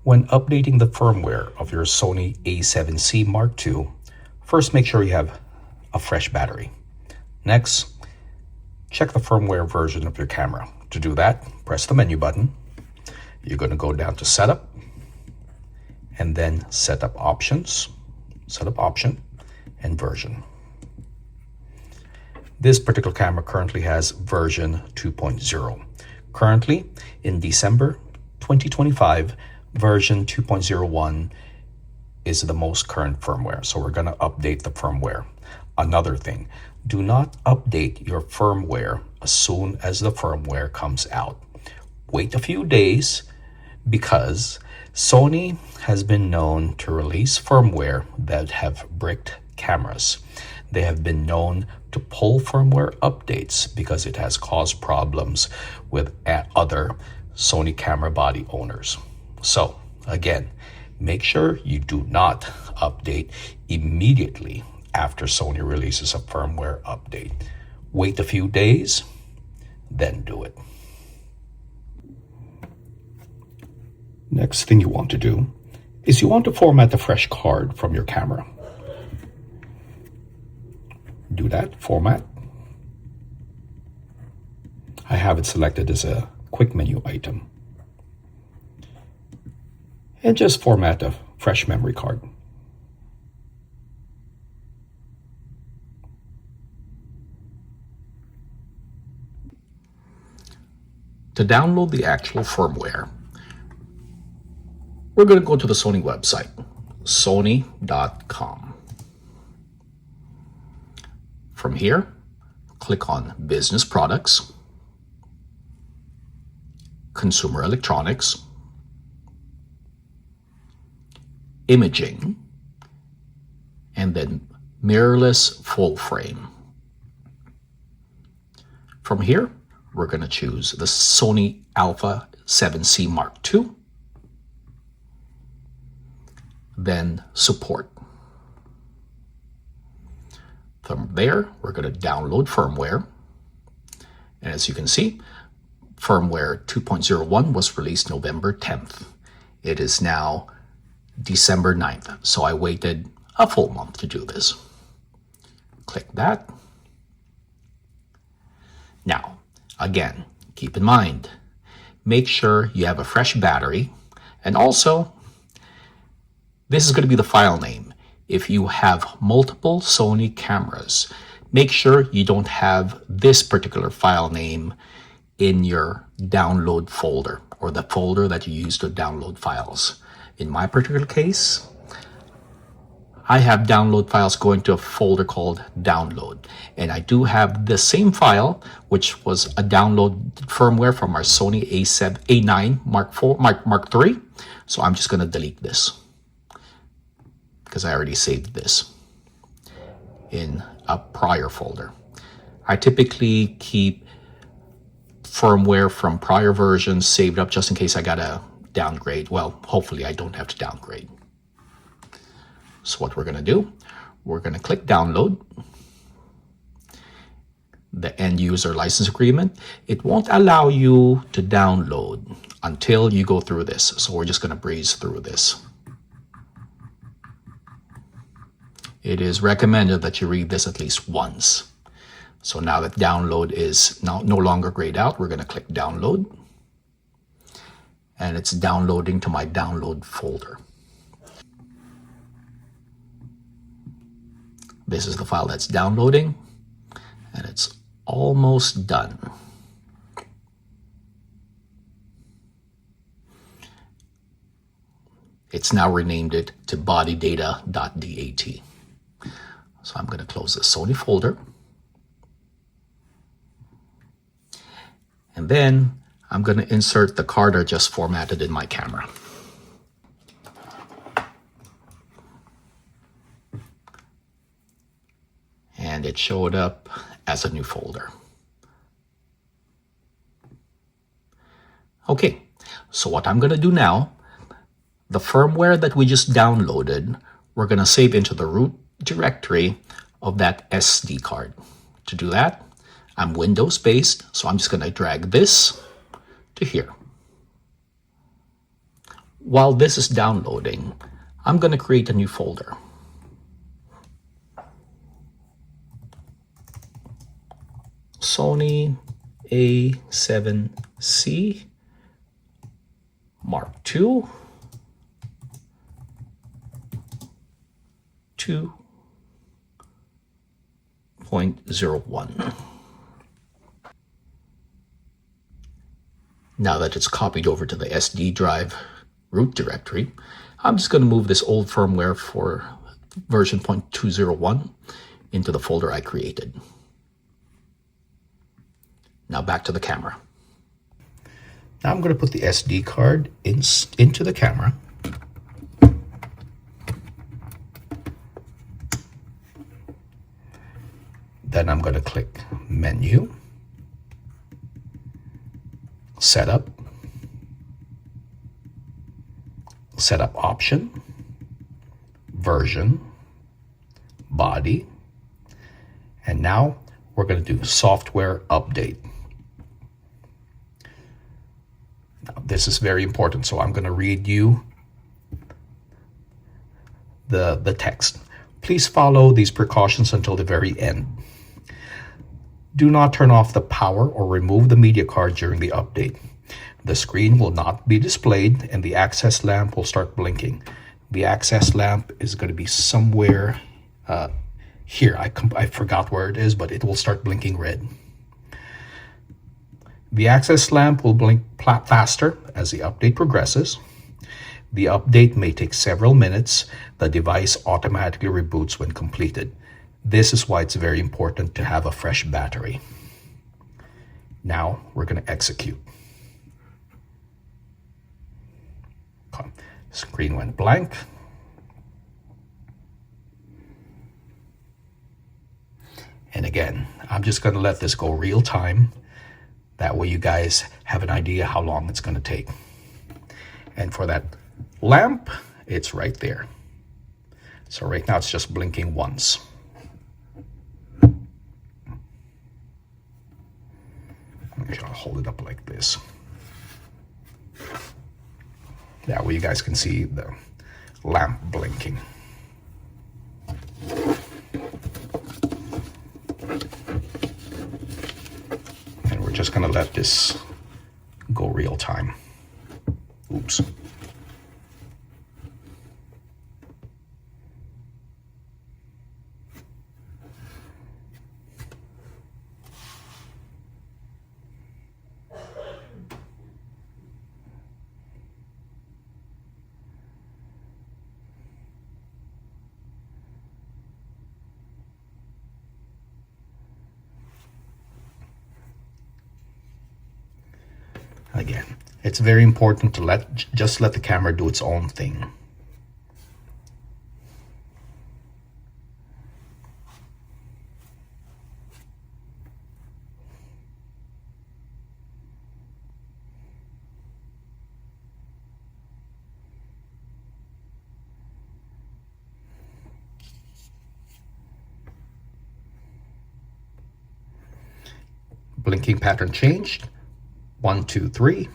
When updating the firmware of your Sony A7C Mark II, first make sure you have a fresh battery. Next, check the firmware version of your camera. To do that, press the menu button. You're going to go down to Setup, and then Setup Options, Setup Option, and Version. This particular camera currently has version 2.0. Currently, in December 2025, version 2.01 is the most current firmware, so we're going to update the firmware. Another thing, do not update your firmware as soon as the firmware comes out. Wait a few days, because Sony has been known to release firmware that have bricked cameras. They have been known to pull firmware updates because it has caused problems with other Sony camera body owners. So again, make sure you do not update immediately after Sony releases a firmware update. Wait a few days, then do it. Next thing you want to do is you want to format the fresh card from your camera. Do that, format. I have it selected as a quick menu item. And just format a fresh memory card. To download the actual firmware, we're going to go to the Sony website, sony.com. From here, click on Business Products, Consumer Electronics, Imaging, and then Mirrorless Full Frame. From here, we're going to choose the Sony A7CII Mark II, then Support. From there, we're going to download firmware. And as you can see, firmware 2.01 was released November 10th. It is now December 9th, so I waited a full month to do this. Click that. Now, again, keep in mind, make sure you have a fresh battery, and also, this is going to be the file name. If you have multiple Sony cameras, make sure you don't have this particular file name in your download folder or the folder that you use to download files. In my particular case, I have download files going to a folder called Download. And I do have the same file, which was a download firmware from our Sony A9 Mark III. So I'm just going to delete this, because I already saved this in a prior folder. I typically keep firmware from prior versions saved up just in case I gotta downgrade. Well, hopefully I don't have to downgrade. So what we're gonna do, we're gonna click download. The end user license agreement. It won't allow you to download until you go through this. So we're just gonna breeze through this. It is recommended that you read this at least once. So now that download is no longer grayed out, we're going to click download. And it's downloading to my download folder. This is the file that's downloading, and it's almost done. It's now renamed it to bodydata.dat. So I'm going to close the Sony folder. And then I'm going to insert the card I just formatted in my camera. And it showed up as a new folder. Okay, so what I'm going to do now, the firmware that we just downloaded, we're going to save into the root directory of that SD card. To do that, I'm Windows based, so I'm just going to drag this to here. While this is downloading, I'm going to create a new folder. Sony A7C Mark II 2.01. Now that it's copied over to the SD drive root directory, I'm just going to move this old firmware for version 0.201 into the folder I created. Now back to the camera. Now I'm going to put the SD card into the camera. Then I'm going to click Menu, Setup, Setup Option, Version, Body, and now we're going to do Software Update. Now, this is very important, so I'm going to read you the text. Please follow these precautions until the very end. Do not turn off the power or remove the media card during the update. The screen will not be displayed and the access lamp will start blinking. The access lamp is going to be somewhere here. I forgot where it is, but it will start blinking red. The access lamp will blink faster as the update progresses. The update may take several minutes. The device automatically reboots when completed. This is why it's very important to have a fresh battery. Now we're going to execute. Okay. Screen went blank. And again, I'm just going to let this go real time. That way you guys have an idea how long it's going to take. And for that lamp, it's right there. So right now it's just blinking once. I'll hold it up like this. That way you guys can see the lamp blinking. And we're just going to let this go real time. Oops. Again, it's very important to just let the camera do its own thing. Blinking pattern changed. 1, 2, 3.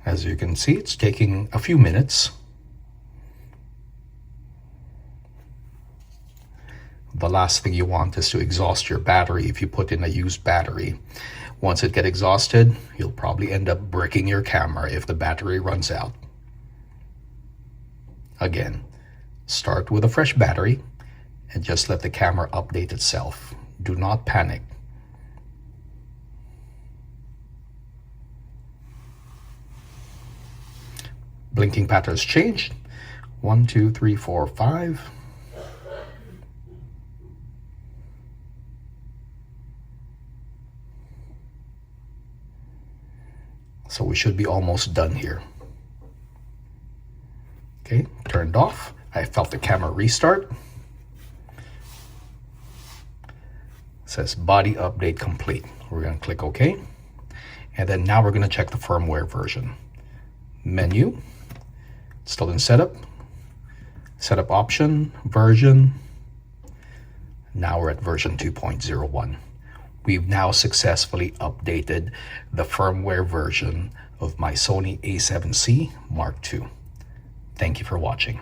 As you can see, it's taking a few minutes. The last thing you want is to exhaust your battery if you put in a used battery. Once it gets exhausted, you'll probably end up bricking your camera if the battery runs out. Again, start with a fresh battery and just let the camera update itself. Do not panic. Blinking patterns changed. 1, 2, 3, 4, 5. So we should be almost done here. Okay, turned off. I felt the camera restart. It says body update complete. We're going to click OK. And then now we're going to check the firmware version. Menu, still in setup. Setup option, version. Now we're at version 2.01. We've now successfully updated the firmware version of my Sony A7C Mark II. Thank you for watching.